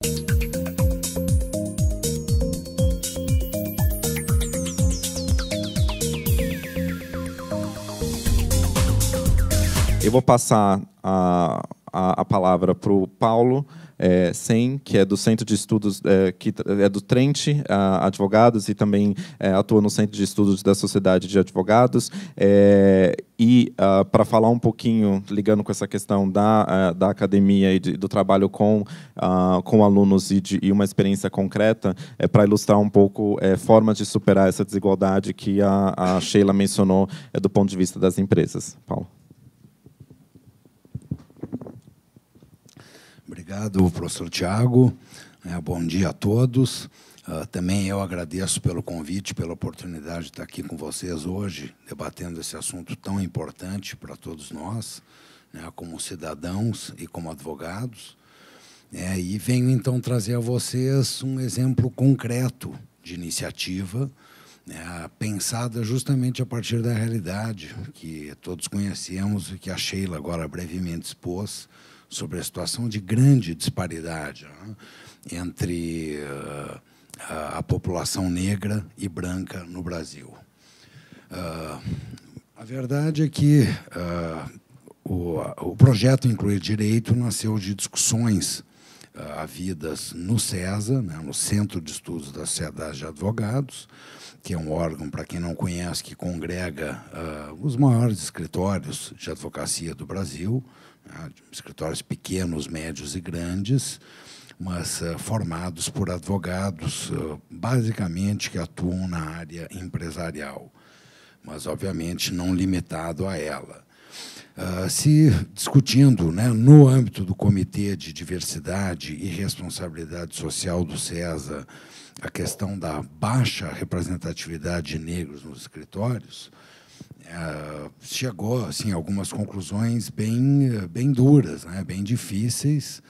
Eu vou passar a palavra para o Paulo Sen, que é do Centro de Estudos, que é do Trent Advogados e também atua no Centro de Estudos da Sociedade de Advogados. Para falar um pouquinho, ligando com essa questão da academia e do trabalho com alunos e uma experiência concreta, para ilustrar um pouco formas de superar essa desigualdade que a Sheila mencionou do ponto de vista das empresas. Paulo. Obrigado, professor Tiago. Bom dia a todos. Também eu agradeço pelo convite, pela oportunidade de estar aqui com vocês hoje, debatendo esse assunto tão importante para todos nós, como cidadãos e como advogados. E venho, então, trazer a vocês um exemplo concreto de iniciativa, pensada justamente a partir da realidade que todos conhecemos e que a Sheila agora brevemente expôs, sobre a situação de grande disparidade entre a população negra e branca no Brasil. A verdade é que o projeto Incluir Direito nasceu de discussões havidas no CESA, no Centro de Estudos da Sociedade de Advogados, que é um órgão, para quem não conhece, que congrega os maiores escritórios de advocacia do Brasil, escritórios pequenos, médios e grandes, mas formados por advogados, basicamente, que atuam na área empresarial, mas, obviamente, não limitado a ela. Se discutindo, no âmbito do Comitê de Diversidade e Responsabilidade Social do CESA, a questão da baixa representatividade de negros nos escritórios, chegou assim, a algumas conclusões bem duras, bem difíceis,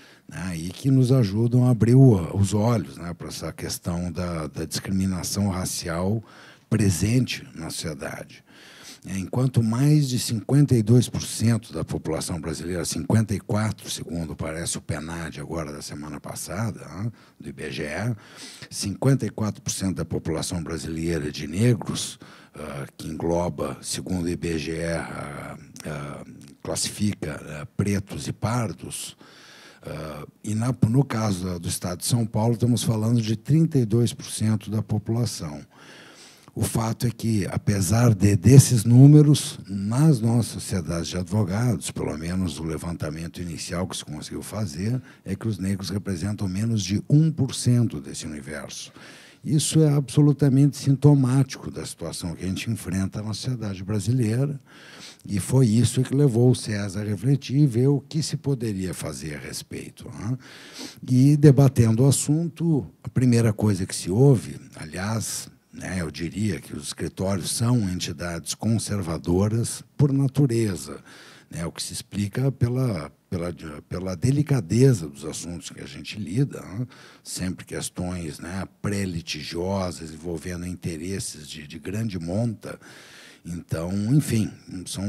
e que nos ajudam a abrir os olhos para essa questão da discriminação racial presente na sociedade. Enquanto mais de 52% da população brasileira, 54%, segundo parece o PNAD agora da semana passada, do IBGE, 54% da população brasileira de negros, que engloba, segundo o IBGE, classifica pretos e pardos, e no caso do Estado de São Paulo, estamos falando de 32% da população. O fato é que, apesar desses números, nas nossas sociedades de advogados, pelo menos o levantamento inicial que se conseguiu fazer, é que os negros representam menos de 1% desse universo. Isso é absolutamente sintomático da situação que a gente enfrenta na sociedade brasileira, e foi isso que levou o CESA a refletir e ver o que se poderia fazer a respeito. E, debatendo o assunto, a primeira coisa que se ouve, aliás, eu diria que os escritórios são entidades conservadoras por natureza, o que se explica pela delicadeza dos assuntos que a gente lida, sempre questões pré-litigiosas, envolvendo interesses de grande monta. Então, enfim, são,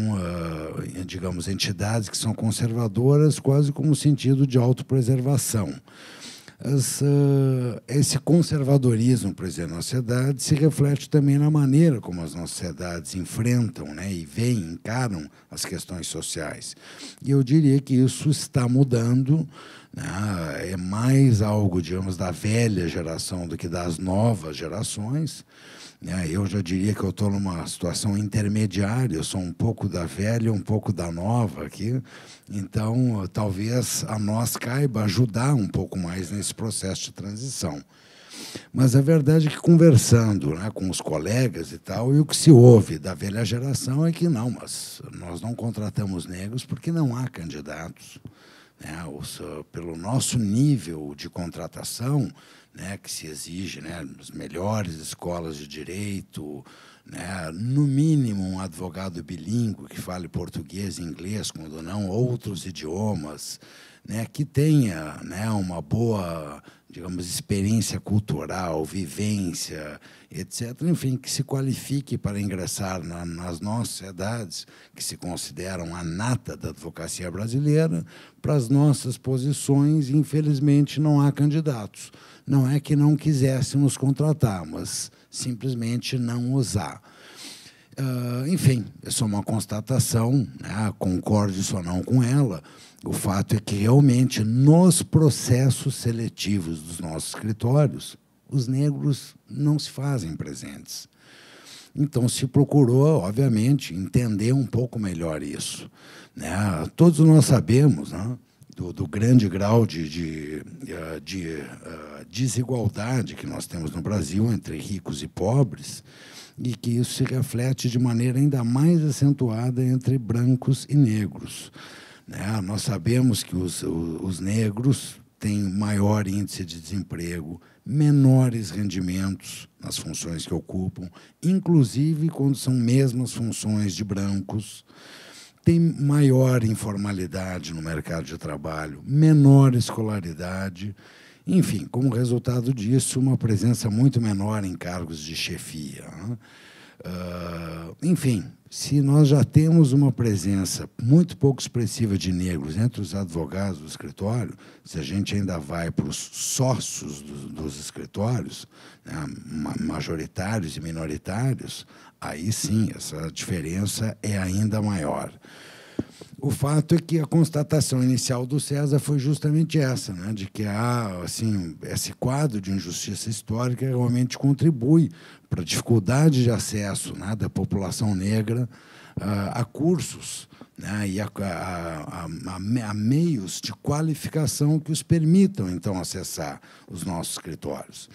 digamos, entidades que são conservadoras quase como sentido de autopreservação. Esse conservadorismo, por exemplo, na sociedade se reflete também na maneira como as nossas sociedades enfrentam e encaram as questões sociais. E eu diria que isso está mudando, é mais algo, digamos, da velha geração do que das novas gerações. Eu já diria que eu estou numa situação intermediária, eu sou um pouco da velha, um pouco da nova aqui, então talvez a nós caiba ajudar um pouco mais nesse processo de transição. Mas a verdade é que, conversando com os colegas e tal, e o que se ouve da velha geração é que não, mas nós não contratamos negros porque não há candidatos. Pelo nosso nível de contratação, que se exige, nas melhores escolas de direito, no mínimo um advogado bilíngue que fale português e inglês, quando não outros idiomas, que tenha uma boa, digamos, experiência cultural, vivência, etc., enfim, que se qualifique para ingressar nas nossas sociedades, que se consideram a nata da advocacia brasileira, para as nossas posições. Infelizmente, não há candidatos. Não é que não quiséssemos contratar, mas simplesmente não os há. Enfim, é só uma constatação, né? Concorde ou não com ela. O fato é que, realmente, nos processos seletivos dos nossos escritórios, os negros não se fazem presentes. Então, se procurou, obviamente, entender um pouco melhor isso, né? Todos nós sabemos, né, do grande grau de desigualdade que nós temos no Brasil entre ricos e pobres, e que isso se reflete de maneira ainda mais acentuada entre brancos e negros, né? Nós sabemos que os negros têm maior índice de desemprego, menores rendimentos nas funções que ocupam, inclusive quando são mesmas funções de brancos, tem maior informalidade no mercado de trabalho, menor escolaridade, enfim, como resultado disso, uma presença muito menor em cargos de chefia, né? Enfim, se nós já temos uma presença muito pouco expressiva de negros entre os advogados do escritório, se a gente ainda vai para os sócios dos escritórios, né, majoritários e minoritários, aí sim, essa diferença é ainda maior. O fato é que a constatação inicial do César foi justamente essa, né, de que assim, esse quadro de injustiça histórica realmente contribui para a dificuldade de acesso, né, da população negra a cursos, né, e a meios de qualificação que os permitam, então, acessar os nossos escritórios.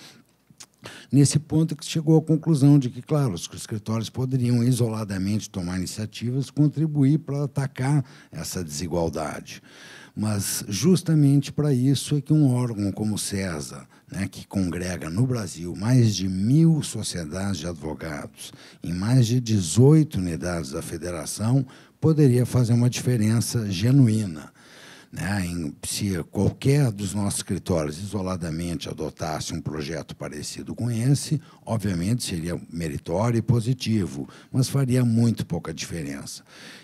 Nesse ponto que se chegou à conclusão de que, claro, os escritórios poderiam isoladamente tomar iniciativas, contribuir para atacar essa desigualdade. Mas, justamente para isso, é que um órgão como o CESA, né, que congrega no Brasil mais de 1.000 sociedades de advogados em mais de 18 unidades da federação, poderia fazer uma diferença genuína. Se qualquer dos nossos escritórios isoladamente adotasse um projeto parecido com esse, obviamente seria meritório e positivo, mas faria muito pouca diferença.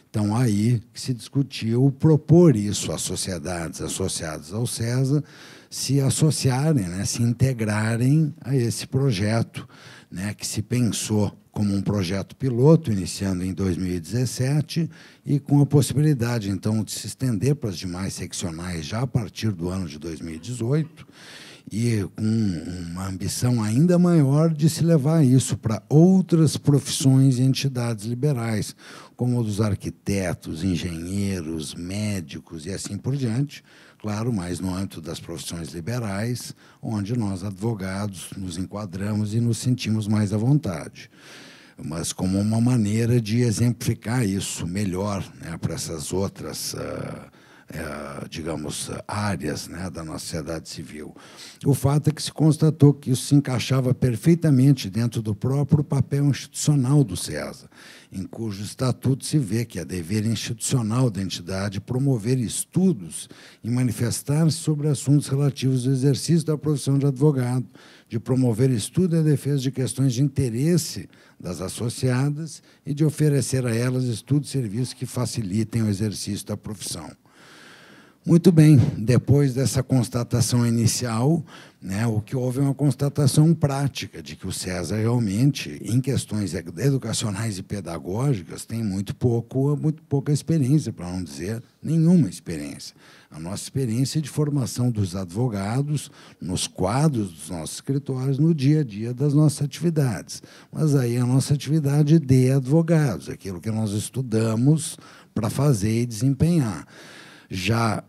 Então, aí que se discutiu propor isso às sociedades associadas ao CESA se associarem, né, se integrarem a esse projeto, né, que se pensou como um projeto piloto, iniciando em 2017, e com a possibilidade, então, de se estender para as demais seccionais já a partir do ano de 2018, e com uma ambição ainda maior de se levar isso para outras profissões e entidades liberais, como os dos arquitetos, engenheiros, médicos e assim por diante, claro, mais no âmbito das profissões liberais, onde nós, advogados, nos enquadramos e nos sentimos mais à vontade, mas como uma maneira de exemplificar isso melhor, né, para essas outras, digamos, áreas, né, da nossa sociedade civil. O fato é que se constatou que isso se encaixava perfeitamente dentro do próprio papel institucional do CESA, em cujo estatuto se vê que é dever institucional da entidade promover estudos e manifestar-se sobre assuntos relativos ao exercício da profissão de advogado, de promover estudo e defesa de questões de interesse das associadas e de oferecer a elas estudos e serviços que facilitem o exercício da profissão. Muito bem, depois dessa constatação inicial, né, o que houve é uma constatação prática de que o CESA realmente, em questões educacionais e pedagógicas, tem muito pouca experiência, para não dizer nenhuma experiência. A nossa experiência de formação dos advogados nos quadros dos nossos escritórios, no dia a dia das nossas atividades. Mas aí a nossa atividade de advogados, aquilo que nós estudamos para fazer e desempenhar. Já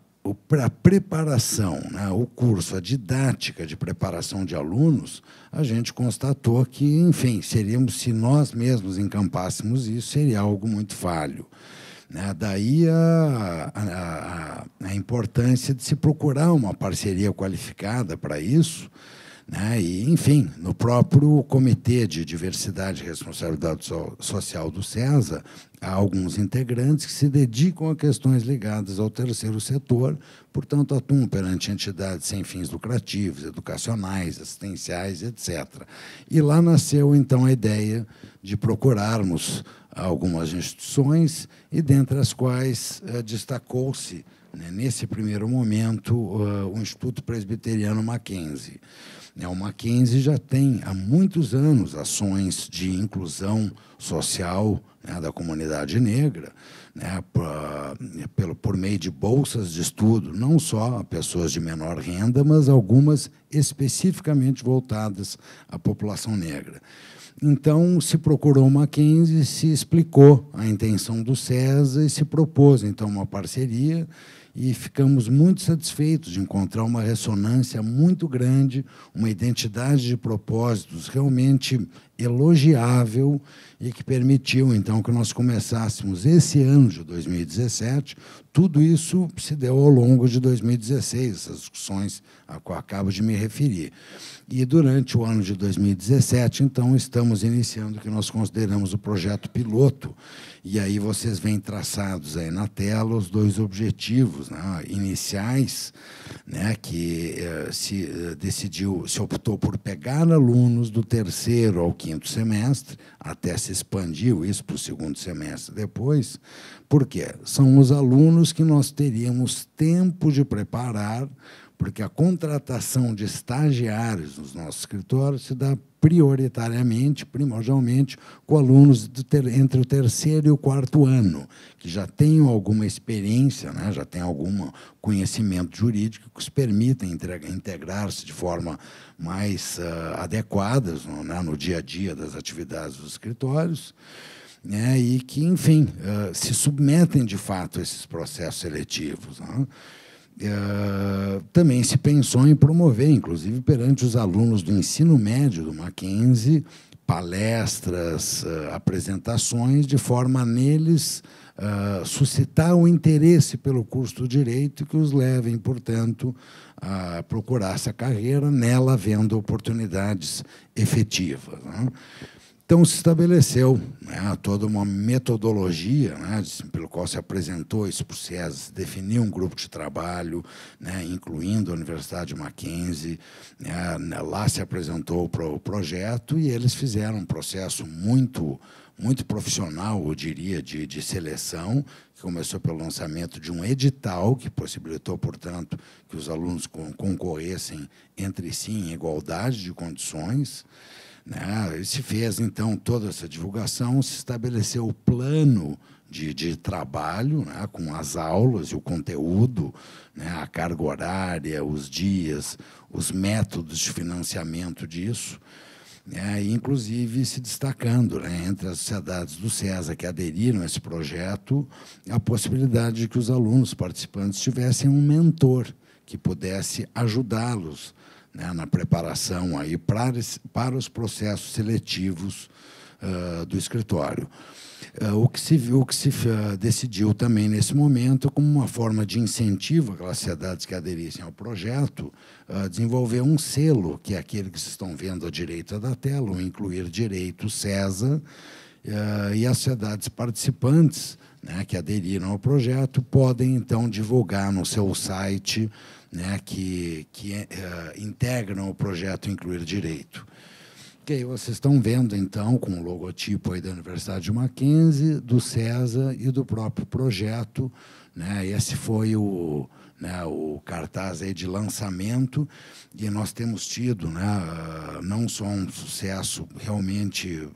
para a preparação, né, o curso, a didática de preparação de alunos, a gente constatou que, enfim, se nós mesmos encampássemos isso, seria algo muito falho, né? Daí a importância de se procurar uma parceria qualificada para isso, né? E, enfim, no próprio Comitê de Diversidade e Responsabilidade Social do SESA, há alguns integrantes que se dedicam a questões ligadas ao terceiro setor, portanto, atuam perante entidades sem fins lucrativos, educacionais, assistenciais, etc. E lá nasceu, então, a ideia de procurarmos algumas instituições, e dentre as quais destacou-se, né, nesse primeiro momento, o Instituto Presbiteriano Mackenzie. O Mackenzie já tem, há muitos anos, ações de inclusão social, né, da comunidade negra, né, por meio de bolsas de estudo, não só a pessoas de menor renda, mas algumas especificamente voltadas à população negra. Então, se procurou o Mackenzie, se explicou a intenção do SESA e se propôs, então, uma parceria, e ficamos muito satisfeitos de encontrar uma ressonância muito grande, uma identidade de propósitos realmente elogiável e que permitiu, então, que nós começássemos esse ano de 2017. Tudo isso se deu ao longo de 2016, essas discussões a qual acabo de me referir. E, durante o ano de 2017, então, estamos iniciando o que nós consideramos o projeto piloto. E aí vocês veem traçados aí na tela os dois objetivos, né, iniciais, né, que se optou por pegar alunos do terceiro ao quinto semestre, até se expandiu isso para o segundo semestre depois. Por quê? São os alunos que nós teríamos tempo de preparar, porque a contratação de estagiários nos nossos escritórios se dá prioritariamente, primordialmente, com alunos entre o terceiro e o quarto ano, que já tenham alguma experiência, né, já têm algum conhecimento jurídico que os permita integrar-se de forma mais adequada, né, no dia a dia das atividades dos escritórios, né, e que, enfim, se submetem, de fato, a esses processos seletivos, né. Também se pensou em promover, inclusive perante os alunos do ensino médio do Mackenzie, palestras, apresentações, de forma a neles suscitar o interesse pelo curso do direito que os levem, portanto, a procurar essa carreira, nela havendo oportunidades efetivas, né? Então, se estabeleceu, né, toda uma metodologia, né, pelo qual se apresentou isso para o SESA, se definiu um grupo de trabalho, né, incluindo a Universidade Mackenzie, né, lá se apresentou o projeto e eles fizeram um processo muito profissional, eu diria, de seleção, que começou pelo lançamento de um edital que possibilitou, portanto, que os alunos concorressem entre si em igualdade de condições, né? E se fez, então, toda essa divulgação, se estabeleceu o plano de trabalho, né, com as aulas e o conteúdo, né, a carga horária, os dias, os métodos de financiamento disso, né, inclusive se destacando, né, entre as sociedades do SESA que aderiram a esse projeto, a possibilidade de que os alunos participantes tivessem um mentor que pudesse ajudá-los, né, na preparação aí para os processos seletivos do escritório. O que se decidiu também nesse momento, como uma forma de incentivo àquelas sociedades que aderissem ao projeto, desenvolver um selo, que é aquele que vocês estão vendo à direita da tela, o Incluir Direito SESA, e as sociedades participantes, né, que aderiram ao projeto podem, então, divulgar no seu site, né, que integram o projeto Incluir Direito. Que aí vocês estão vendo, então, com o logotipo aí da Universidade de Mackenzie, do SESA e do próprio projeto, né. Esse foi o cartaz aí de lançamento, e nós temos tido, né, não só um sucesso realmente,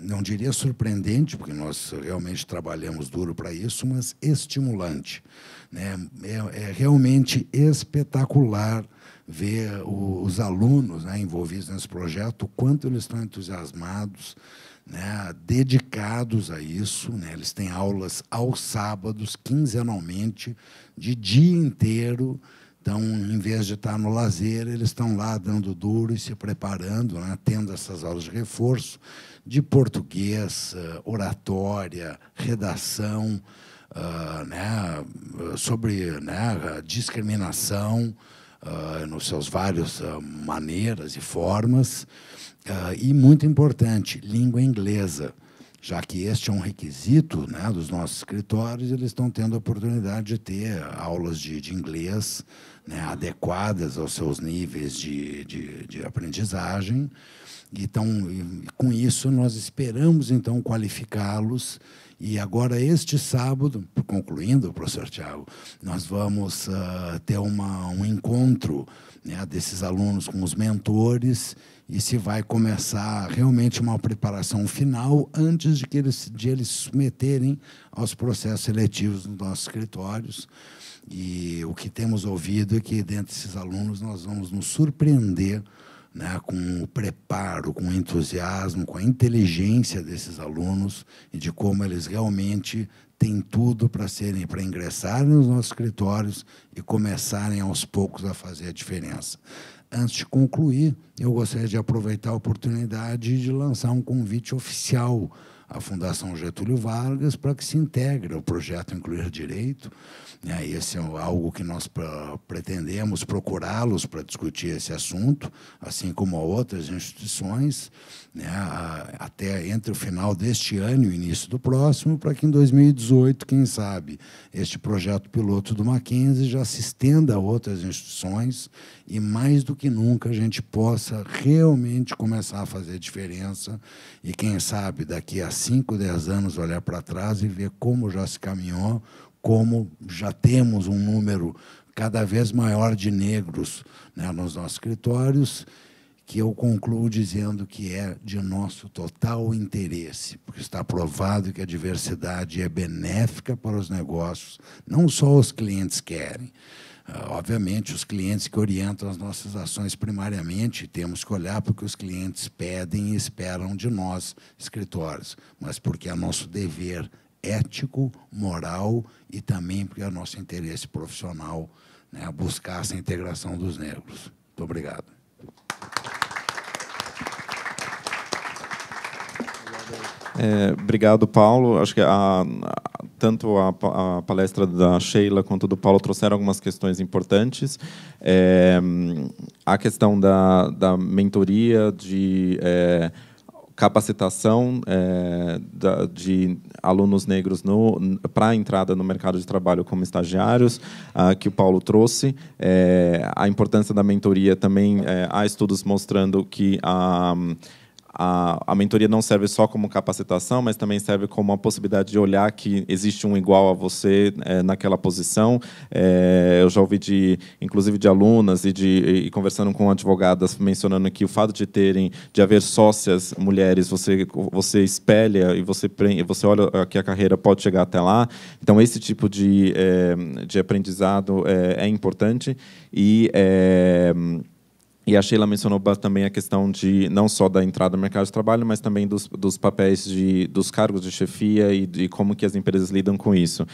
não diria surpreendente, porque nós realmente trabalhamos duro para isso, mas estimulante, né. É realmente espetacular ver os alunos, né, envolvidos nesse projeto, o quanto eles estão entusiasmados, né, dedicados a isso, né. Eles têm aulas aos sábados, quinzenalmente, de dia inteiro. Então, em vez de estar no lazer, eles estão lá dando duro e se preparando, né, tendo essas aulas de reforço de português, oratória, redação, né, sobre, né, discriminação, nos seus vários maneiras e formas. E, muito importante, língua inglesa, já que este é um requisito, né, dos nossos escritórios, eles estão tendo a oportunidade de ter aulas de inglês, né, adequadas aos seus níveis de aprendizagem. Então, com isso, nós esperamos, então, qualificá-los. E agora, este sábado, concluindo, professor Tiago, nós vamos ter um encontro, né, desses alunos com os mentores, e se vai começar realmente uma preparação final antes de eles se submeterem aos processos seletivos nos nossos escritórios. E o que temos ouvido é que, dentre esses alunos, nós vamos nos surpreender, né, com o preparo, com o entusiasmo, com a inteligência desses alunos e de como eles realmente têm tudo para ingressarem nos nossos escritórios e começarem, aos poucos, a fazer a diferença. Antes de concluir, eu gostaria de aproveitar a oportunidade de lançar um convite oficial à Fundação Getúlio Vargas para que se integre ao projeto Incluir Direito. Esse é algo que nós pretendemos procurá-los para discutir esse assunto, assim como a outras instituições, né, até entre o final deste ano e o início do próximo, para que em 2018, quem sabe, este projeto piloto do Mackenzie já se estenda a outras instituições e, mais do que nunca, a gente possa realmente começar a fazer diferença e, quem sabe, daqui a 5, 10 anos, olhar para trás e ver como já se caminhou, como já temos um número cada vez maior de negros, né, nos nossos escritórios, que eu concluo dizendo que é de nosso total interesse, porque está provado que a diversidade é benéfica para os negócios, não só os clientes querem. Obviamente, os clientes que orientam as nossas ações primariamente, temos que olhar para o que os clientes pedem e esperam de nós, escritórios, mas porque é nosso dever ético, moral e também porque é nosso interesse profissional, né, buscar essa integração dos negros. Muito obrigado. Obrigado, Paulo. Acho que tanto a palestra da Sheila quanto do Paulo trouxeram algumas questões importantes. A questão da mentoria, de capacitação de alunos negros para a entrada no mercado de trabalho como estagiários, que o Paulo trouxe. A importância da mentoria também, há estudos mostrando que a mentoria não serve só como capacitação, mas também serve como uma possibilidade de olhar que existe um igual a você naquela posição. Eu já ouvi, inclusive, de alunas e conversando com advogadas, mencionando que o fato de haver sócias mulheres, você espelha e você olha que a carreira pode chegar até lá. Então, esse tipo de aprendizado é importante. E a Sheila mencionou também a questão não só da entrada no mercado de trabalho, mas também dos papéis dos cargos de chefia e de como que as empresas lidam com isso.